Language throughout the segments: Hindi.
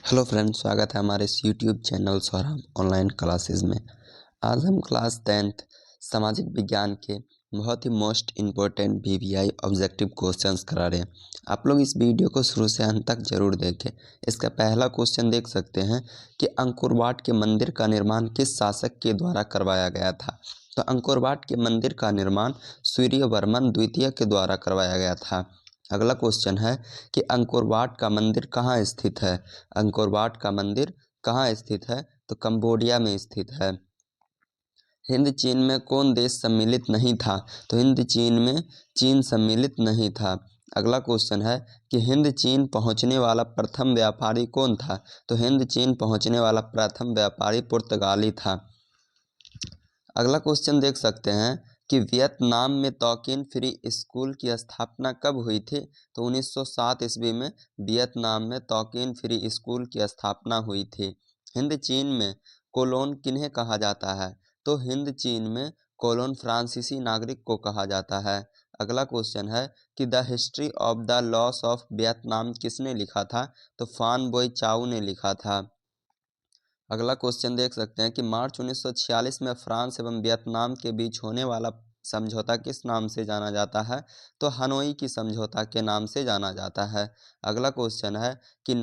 हेलो फ्रेंड्स, स्वागत है हमारे इस YouTube channel Saurabh online classes में। आज हम क्लास 10th सामाजिक विज्ञान के बहुत ही most important VVI objective questions करा रहे हैं। आप लोग इस वीडियो को शुरू से अंत तक जरूर देखें। इसका पहला क्वेश्चन देख सकते हैं कि अंकोर वाट के मंदिर का निर्माण किस शासक के द्वारा करवाया गया था। तो अंकोर वाट के मंदिर का निर्माण सूर्यवर्मन द्वितीय के द्वारा करवाया गया था। अगला क्वेश्चन है कि अंकोर वाट का मंदिर कहाँ स्थित है। अंकोर वाट का मंदिर कहाँ स्थित है, तो कंबोडिया में स्थित है। हिंद चीन में कौन देश सम्मिलित नहीं था, तो हिंद चीन में चीन सम्मिलित नहीं था। अगला क्वेश्चन है कि हिंद चीन पहुंचने वाला प्रथम व्यापारी कौन था, तो हिंद चीन पहुंचने वाला प्रथम व्यापारी पुर्तगाली था। अगला क्वेश्चन देख सकते हैं कि वियतनाम में तोकिन फ्री स्कूल की स्थापना कब हुई थी, तो 1907 ईस्वी में वियतनाम में तोकिन फ्री स्कूल की स्थापना हुई थी। हिंद चीन में कोलोन किन्हें कहा जाता है, तो हिंद चीन में कोलोन फ्रांसीसी नागरिक को कहा जाता है। अगला क्वेश्चन है कि the history of the loss of Vietnam किसने लिखा था, तो फान बोई चाउ ने लिखा था। अगला क्वेश्चन देख सकते हैं कि मार्च 1946 में फ्रांस एवं वियतनाम के बीच होने वाला समझौता किस नाम से जाना जाता है, तो हनोई की समझौता के नाम से जाना जाता है। अगला क्वेश्चन है कि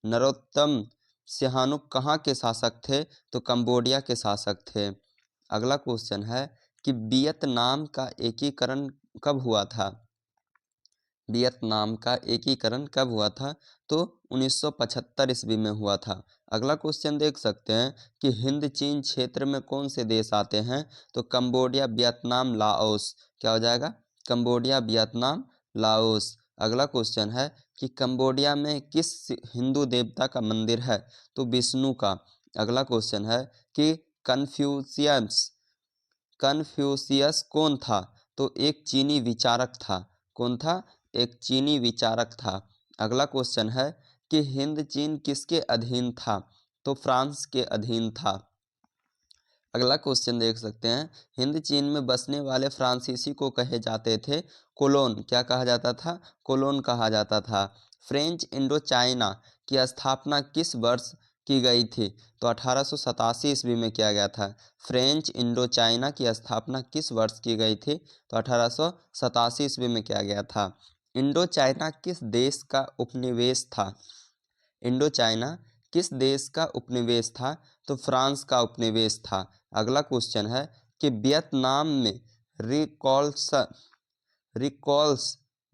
नरोत्तम सिहानुक कहाँ के शासक थे, तो कंबोडिया के शासक थे। अगला क्वेश्चन है कि वियतनाम का एकीकरण कब हुआ था। वियतनाम का एकीकरण कब हुआ था, तो 1975 ईस्वी में हुआ था। अगला क्वेश्चन देख सकते हैं कि हिंद चीन क्षेत्र में कौन से देश आते हैं, तो कंबोडिया, वियतनाम, लाओस। क्या हो जाएगा, कंबोडिया, वियतनाम, लाओस। अगला क्वेश्चन है कि कंबोडिया में किस हिंदू देवता का मंदिर है, तो विष्णु का। अगला क्वेश्चन है कि कन्फ्यूशियस कौन था, तो एक चीनी विचारक था। कौन था, एक चीनी विचारक था। अगला क्वेश्चन है कि हिंद चीन किसके अधीन था, तो फ्रांस के अधीन था। अगला क्वेश्चन देख सकते हैं, हिंद चीन में बसने वाले फ्रांसीसी को कहे जाते थे कोलोन। क्या कहा जाता था, कोलोन कहा जाता था। फ्रेंच इंडो चाइना की स्थापना किस वर्ष की गई थी, तो 1887 ईस्वी में किया गया था। फ्रेंच इंडो चाइना की स्थापना किस वर्ष की गई थी, तो 1887 ईस्वी में किया गया था। इंडो चाइना किस देश का उपनिवेश था। इंडो चाइना किस देश का उपनिवेश था, तो फ्रांस का उपनिवेश था। अगला क्वेश्चन है कि वियतनाम में रिकॉल्स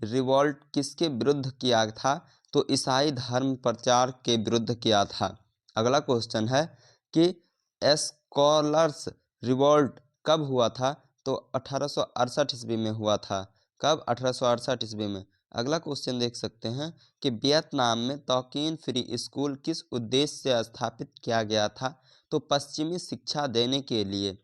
रिवॉल्ट किसके विरुद्ध किया था, तो ईसाई धर्म प्रचार के विरुद्ध किया था। अगला क्वेश्चन है कि एस्कॉलर्स रिवॉल्ट कब हुआ था, तो 1868 ईस्वी में हुआ था। कब, 1868 ईस्वी में। अगला क्वेश्चन देख सकते हैं कि वियतनाम में तोकिन फ्री स्कूल किस उद्देश्य से स्थापित किया गया था, तो पश्चिमी शिक्षा देने के लिए।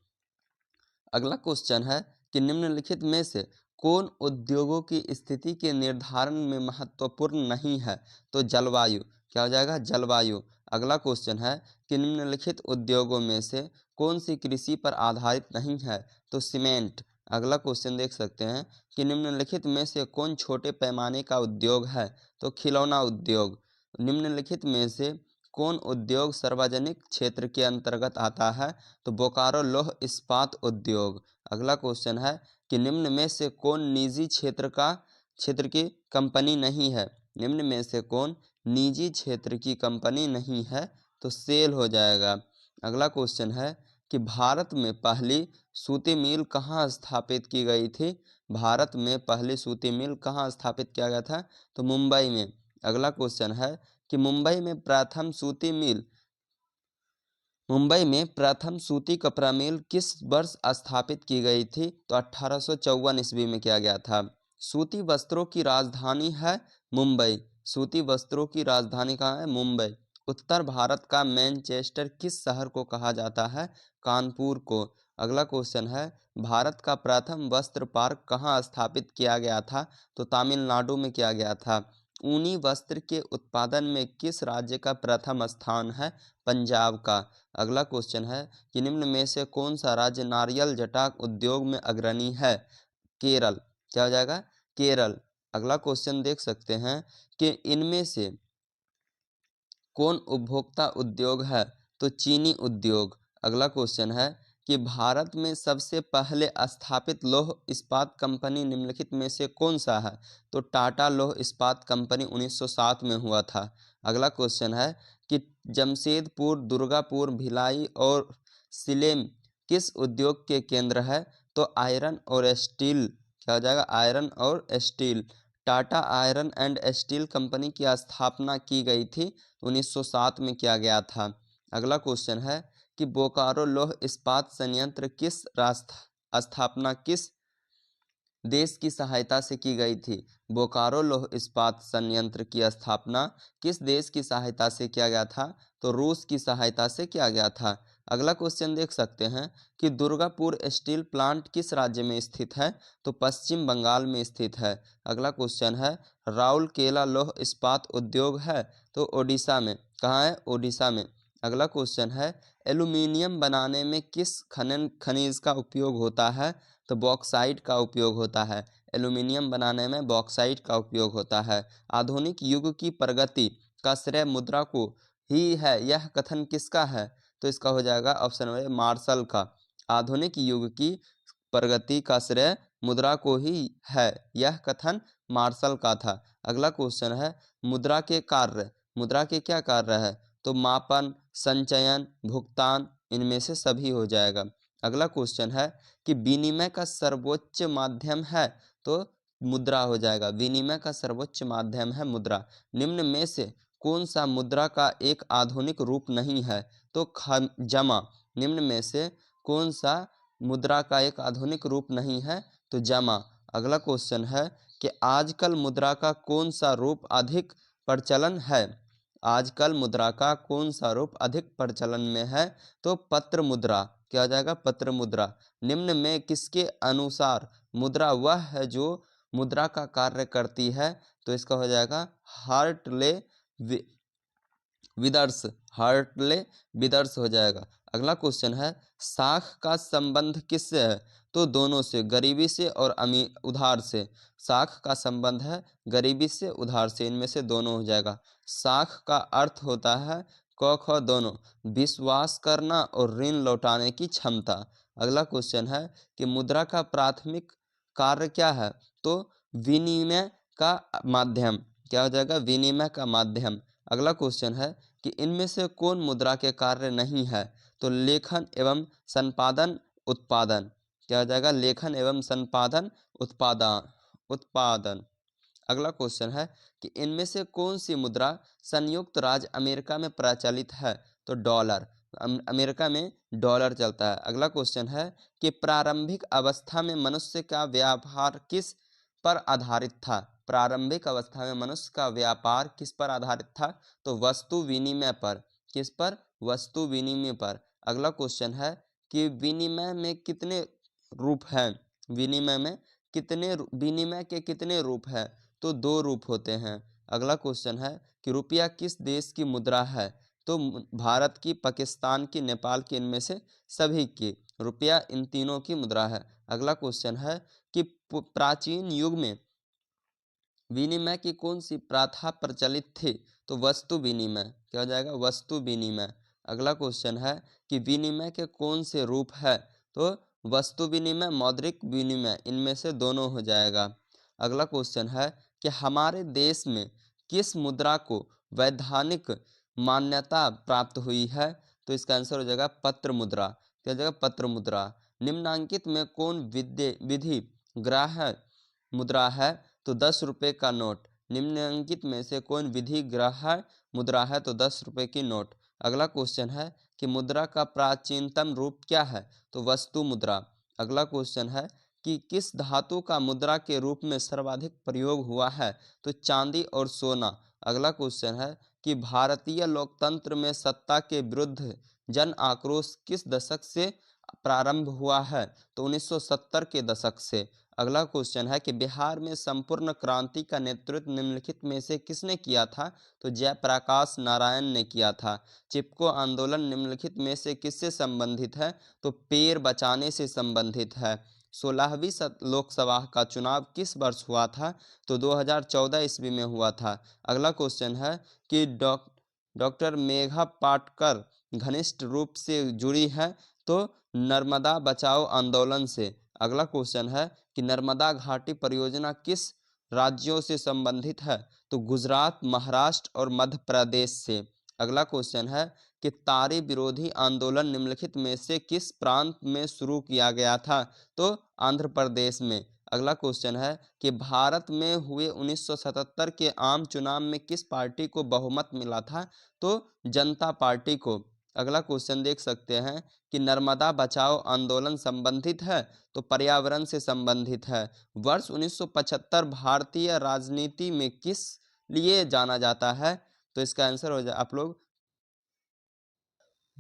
अगला क्वेश्चन है कि निम्नलिखित में से कौन उद्योगों की स्थिति के निर्धारण में महत्वपूर्ण नहीं है, तो जलवायु। क्या हो जाएगा, जलवायु। अगला क्वेश्चन है कि निम्नलिखित उद्योगों में से कौन सी कृषि पर आधारित नहीं है, तो सीमेंट। अगला क्वेश्चन देख सकते हैं कि निम्नलिखित में से कौन छोटे पैमाने का उद्योग है, तो खिलौना उद्योग। निम्नलिखित में से कौन उद्योग सार्वजनिक क्षेत्र के अंतर्गत आता है, तो बोकारो लौह इस्पात उद्योग। अगला क्वेश्चन है कि निम्न में से कौन निजी क्षेत्र की कंपनी नहीं है। निम्न में से कौन निजी क्षेत्र की कंपनी नहीं है, तो सेल हो जाएगा। अगला क्वेश्चन है कि भारत में पहली सूती मिल कहाँ स्थापित की गई थी। भारत में पहली सूती मिल कहाँ स्थापित किया गया था, तो मुंबई में। अगला क्वेश्चन है कि मुंबई में प्रथम सूती कपड़ा मिल किस वर्ष स्थापित की गई थी, तो 1854 ईस्वी में किया गया था। सूती वस्त्रों की राजधानी है मुंबई। सूती वस्त्रों की राजधानी कहाँ है, मुंबई। उत्तर भारत का मैनचेस्टर किस शहर को कहा जाता है, कानपुर को। अगला क्वेश्चन है, भारत का प्रथम वस्त्र पार्क कहाँ स्थापित किया गया था, तो तमिलनाडु में किया गया था। ऊनी वस्त्र के उत्पादन में किस राज्य का प्रथम स्थान है, पंजाब का। अगला क्वेश्चन है कि निम्न में से कौन सा राज्य नारियल जटाक उद्योग में अग्रणी है, केरल। क्या हो जाएगा, केरल। अगला क्वेश्चन देख सकते हैं कि इनमें से कौन उपभोक्ता उद्योग है? तो चीनी उद्योग। अगला क्वेश्चन है कि भारत में सबसे पहले स्थापित लौह इस्पात कंपनी निम्नलिखित में से कौन सा है? तो टाटा लौह इस्पात कंपनी 1907 में हुआ था। अगला क्वेश्चन है कि जमशेदपुर, दुर्गापुर, भिलाई और सिलेम किस उद्योग के केंद्र है? तो आयरन और स्टील। क्या हो जाएगा? आयरन और steel. Tata iron and steel company की स्थापना की गई थी 1907 में किया गया था। अगला क्वेश्चन है कि बोकारो लौह इस्पात संयंत्र किस स्थापना किस देश की सहायता से की गई थी? बोकारो लौह इस्पात संयंत्र की स्थापना किस देश की सहायता से किया गया था? तो रूस की सहायता से किया गया था। अगला क्वेश्चन देख सकते हैं कि दुर्गापुर स्टील प्लांट किस राज्य में स्थित है? तो पश्चिम बंगाल में स्थित है। अगला क्वेश्चन है राउरकेला लौह इस्पात उद्योग है? तो ओडिशा में। कहाँ है? ओडिशा में। अगला क्वेश्चन है एल्यूमीनियम बनाने में किस खनिज का उपयोग होता है? तो बॉक्साइट का उपयोग होता है। एल्यूमीनियम बनाने में बॉक्साइट का उपयोग होता है। आधुनिक युग की प्रगति का श्रेय मुद्रा को ही है, यह कथन किसका है? तो इसका हो जाएगा ऑप्शन नंबर मार्शल का। आधुनिक युग की प्रगति का श्रेय मुद्रा को ही है, यह कथन मार्शल का था। अगला क्वेश्चन है मुद्रा के कार्य। मुद्रा के क्या कार्य है? तो मापन, संचयन, भुगतान, इनमें से सभी हो जाएगा। अगला क्वेश्चन है कि विनिमय का सर्वोच्च माध्यम है? तो मुद्रा हो जाएगा। विनिमय का सर्वोच्च माध्यम है मुद्रा। निम्न में से कौन सा मुद्रा का एक आधुनिक रूप नहीं है? तो जमा। निम्न में से कौन सा मुद्रा का एक आधुनिक रूप नहीं है? तो जमा। अगला क्वेश्चन है कि आजकल मुद्रा का कौन सा रूप अधिक प्रचलन है? आजकल मुद्रा का कौन सा रूप अधिक प्रचलन में है? तो पत्र मुद्रा। क्या हो जाएगा? पत्र मुद्रा। निम्न में किसके अनुसार मुद्रा वह है जो मुद्रा का कार्य करती है? तो इसका हो जाएगा हार्टले विदर्स। हार्टले विदर्स हो जाएगा। अगला क्वेश्चन है साख का संबंध किससे है? तो दोनों से, गरीबी से और उधार से। साख का संबंध है गरीबी से, उधार से, इनमें से दोनों हो जाएगा। साख का अर्थ होता है क ख दोनों, विश्वास करना और ऋण लौटाने की क्षमता। अगला क्वेश्चन है कि मुद्रा का प्राथमिक कार्य क्या है? तो विनिमय का माध्यम। क्या हो जाएगा? विनिमय का माध्यम। अगला क्वेश्चन है कि इनमें से कौन मुद्रा के कार्य नहीं है? तो लेखन एवं संपादन, उत्पादन। क्या हो जाएगा? लेखन एवं संपादन, उत्पादन। अगला क्वेश्चन है कि इनमें से कौन सी मुद्रा संयुक्त राज्य अमेरिका में प्रचलित है? तो डॉलर। अमेरिका में डॉलर चलता है। अगला क्वेश्चन है कि प्रारंभिक अवस्था में मनुष्य का व्यापार किस पर आधारित था? प्रारंभिक अवस्था में मनुष्य का व्यापार किस पर आधारित था? तो वस्तु विनिमय पर। किस पर? वस्तु विनिमय पर। अगला क्वेश्चन है कि विनिमय में कितने रूप हैं? विनिमय के कितने रूप हैं? तो दो रूप होते हैं। अगला क्वेश्चन है कि रुपया किस देश की मुद्रा है? तो भारत की, पाकिस्तान की, नेपाल की, इनमें से सभी की। रुपया इन तीनों की मुद्रा है। अगला क्वेश्चन है कि प्राचीन युग में विनिमय की कौन सी प्रथा प्रचलित थी? तो वस्तु विनिमय। क्या हो जाएगा? वस्तु विनिमय। अगला क्वेश्चन है कि विनिमय के कौन से रूप है? तो वस्तु विनिमय, मौद्रिक विनिमय, इनमें से दोनों हो जाएगा। अगला क्वेश्चन है कि हमारे देश में किस मुद्रा को वैधानिक मान्यता प्राप्त हुई है? तो इसका आंसर हो जाएगा पत्र मुद्रा। क्या हो जाएगा? पत्र मुद्रा। निम्नांकित में कौन विधि ग्राह्य मुद्रा है? तो 10 रुपये का नोट। निम्नलिखित में से कौन विधि ग्राह्य मुद्रा है? तो 10 रुपये की नोट। अगला क्वेश्चन है कि मुद्रा का प्राचीनतम रूप क्या है? तो वस्तु मुद्रा। अगला क्वेश्चन है कि किस धातु का मुद्रा के रूप में सर्वाधिक प्रयोग हुआ है? तो चांदी और सोना। अगला क्वेश्चन है कि भारतीय लोकतंत्र में सत्ता के विरुद्ध जन आक्रोश किस दशक से प्रारंभ हुआ है? तो 1970 के दशक से। अगला क्वेश्चन है कि बिहार में संपूर्ण क्रांति का नेतृत्व निम्नलिखित में से किसने किया था? तो जयप्रकाश नारायण ने किया था। चिपको आंदोलन निम्नलिखित में से किससे संबंधित है? तो पेड़ बचाने से संबंधित है। 16वीं लोकसभा का चुनाव किस वर्ष हुआ था? तो 2014 ईस्वी में हुआ था। अगला क्वेश्चन है कि डॉक्टर मेघा पाटकर घनिष्ठ रूप से जुड़ी है? तो नर्मदा बचाओ आंदोलन से। अगला क्वेश्चन है कि नर्मदा घाटी परियोजना किस राज्यों से संबंधित है? तो गुजरात, महाराष्ट्र और मध्य प्रदेश से। अगला क्वेश्चन है कि तारी विरोधी आंदोलन निम्नलिखित में से किस प्रांत में शुरू किया गया था? तो आंध्र प्रदेश में। अगला क्वेश्चन है कि भारत में हुए 1977 के आम चुनाव में किस पार्टी को बहुमत मिला था? तो जनता पार्टी को। अगला क्वेश्चन देख सकते हैं कि नर्मदा बचाओ आंदोलन संबंधित है? तो पर्यावरण से संबंधित है। वर्ष 1975 भारतीय राजनीति में किस लिए जाना जाता है? तो इसका आंसर हो जाए आप लोग,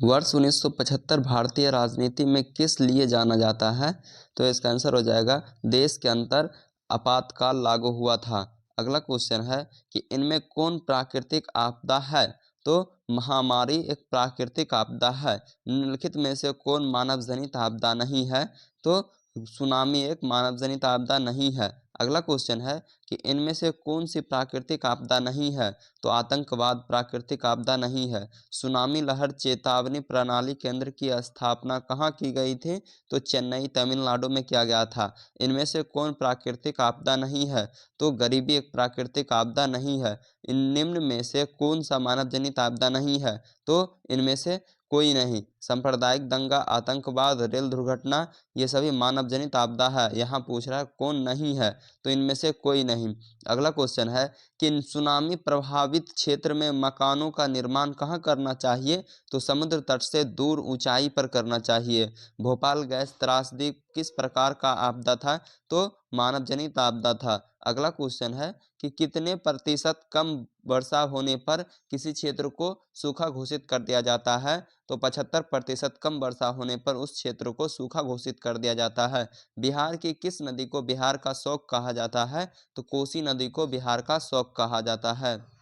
वर्ष 1975 भारतीय राजनीति में किस लिए जाना जाता है? तो इसका आंसर हो जाएगा, देश के अंदर आपातकाल लागू हुआ था। अगला क्वेश्चन है कि इनमें कौन प्राकृतिक आपदा है? तो महामारी एक प्राकृतिक आपदा है। निम्नलिखित में से कौन मानव जनित आपदा नहीं है? तो सुनामी एक मानव जनित आपदा नहीं है। अगला क्वेश्चन है कि इनमें से कौन सी प्राकृतिक आपदा नहीं है? तो आतंकवाद प्राकृतिक आपदा नहीं है। सुनामी लहर चेतावनी प्रणाली केंद्र की स्थापना कहाँ की गई थी? तो चेन्नई, तमिलनाडु में किया गया था। इनमें से कौन प्राकृतिक आपदा नहीं है? तो गरीबी एक प्राकृतिक आपदा नहीं है। इन निम्न में से कौन सा मानव जनित आपदा नहीं है? तो इनमें से कोई नहीं। सांप्रदायिक दंगा, आतंकवाद, रेल दुर्घटना, ये सभी मानव जनित आपदा है। यहाँ पूछ रहा है कौन नहीं है? तो इनमें से कोई नहीं। अगला क्वेश्चन है कि सुनामी प्रभावित क्षेत्र में मकानों का निर्माण कहाँ करना चाहिए? तो समुद्र तट से दूर ऊंचाई पर करना चाहिए। भोपाल गैस त्रासदी किस प्रकार का आपदा था? तो मानव जनित आपदा था। अगला क्वेश्चन है कि कितने प्रतिशत कम वर्षा होने पर किसी क्षेत्र को सूखा घोषित कर दिया जाता है? तो 75% कम वर्षा होने पर उस क्षेत्र को सूखा घोषित कर दिया जाता है। बिहार की किस नदी को बिहार का शौक कहा जाता है? तो कोसी नदी को बिहार का शौक कहा जाता है।